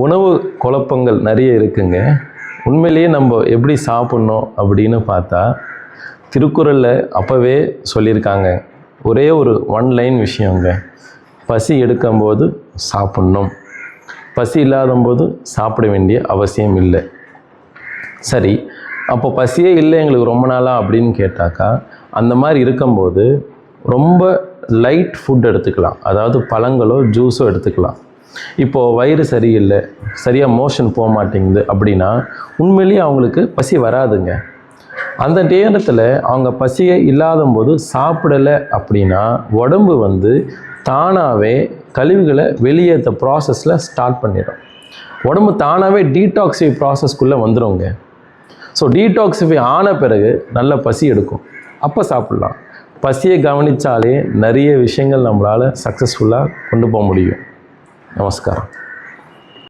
உணவு குழப்பங்கள் நிறைய இருக்குங்க. உண்மையிலேயே நம்ம எப்படி சாப்பிட்ணும் அப்படின்னு பார்த்தா, திருக்குறளில் அப்போவே சொல்லியிருக்காங்க. ஒரே ஒரு ஒன் லைன் விஷயங்க. பசி எடுக்கும்போது சாப்பிட்ணும், பசி இல்லாதம்போது சாப்பிட வேண்டிய அவசியம் இல்லை. சரி, அப்போ பசியே இல்லை எங்களுக்கு ரொம்ப நாளாக அப்படின்னு கேட்டாக்கா, அந்த மாதிரி இருக்கும்போது ரொம்ப லைட் ஃபுட் எடுத்துக்கலாம். அதாவது பழங்களோ ஜூஸோ எடுத்துக்கலாம். இப்போது வயிறு சரியில்லை, சரியாக மோஷன் போக மாட்டேங்குது அப்படின்னா உண்மையிலேயே அவங்களுக்கு பசி வராதுங்க. அந்த நேரத்தில் அவங்க பசியே இல்லாதம்போது சாப்பிடலை அப்படின்னா உடம்பு தானாகவே கழிவுகளை வெளியேற்ற ப்ராசஸில் ஸ்டார்ட் பண்ணிடும். உடம்பு தானாகவே டீடாக்ஸிஃபை ப்ராசஸ்க்குள்ளே வந்துடுங்க. ஸோ டீடாக்ஸிஃபை ஆன பிறகு நல்ல பசி எடுக்கும், அப்போ சாப்பிட்லாம். பசியை கவனித்தாலே நிறைய விஷயங்கள் நம்மளால் சக்ஸஸ்ஃபுல்லாக கொண்டு போக முடியும். நமஸ்காரம்.